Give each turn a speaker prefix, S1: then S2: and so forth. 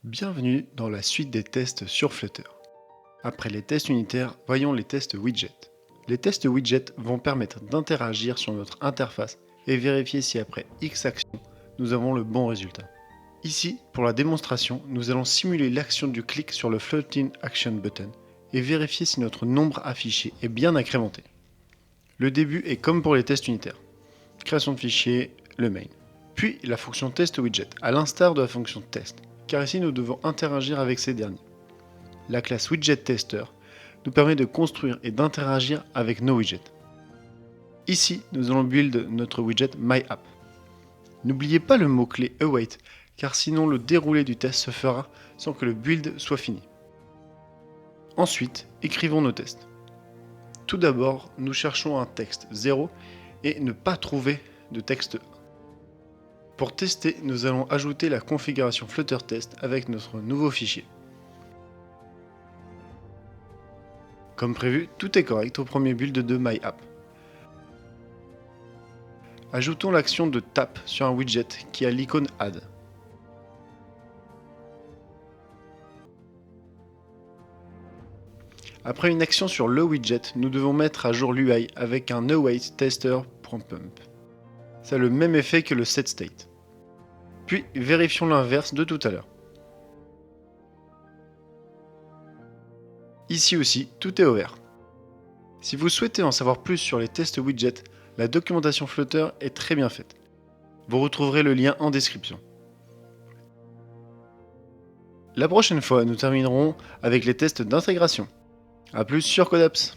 S1: Bienvenue dans la suite des tests sur Flutter. Après les tests unitaires, voyons les tests widget. Les tests widget vont permettre d'interagir sur notre interface et vérifier si après X actions, nous avons le bon résultat. Ici, pour la démonstration, nous allons simuler l'action du clic sur le Floating Action Button et vérifier si notre nombre affiché est bien incrémenté. Le début est comme pour les tests unitaires. Création de fichier, le main. Puis la fonction test widget, à l'instar de la fonction test, car ici nous devons interagir avec ces derniers. La classe widget tester nous permet de construire et d'interagir avec nos widgets. Ici, nous allons build notre widget MyApp. N'oubliez pas le mot-clé await, car sinon le déroulé du test se fera sans que le build soit fini. Ensuite, écrivons nos tests. Tout d'abord, nous cherchons un texte 0 et ne pas trouver de texte 1. Pour tester, nous allons ajouter la configuration Flutter Test avec notre nouveau fichier. Comme prévu, tout est correct au premier build de MyApp. Ajoutons l'action de tap sur un widget qui a l'icône Add. Après une action sur le widget, nous devons mettre à jour l'UI avec un awaitTester.pump. Ça a le même effet que le setState. Puis vérifions l'inverse de tout à l'heure. Ici aussi, tout est ouvert. Si vous souhaitez en savoir plus sur les tests widgets, la documentation Flutter est très bien faite. Vous retrouverez le lien en description. La prochaine fois, nous terminerons avec les tests d'intégration. A plus sur Codeapps.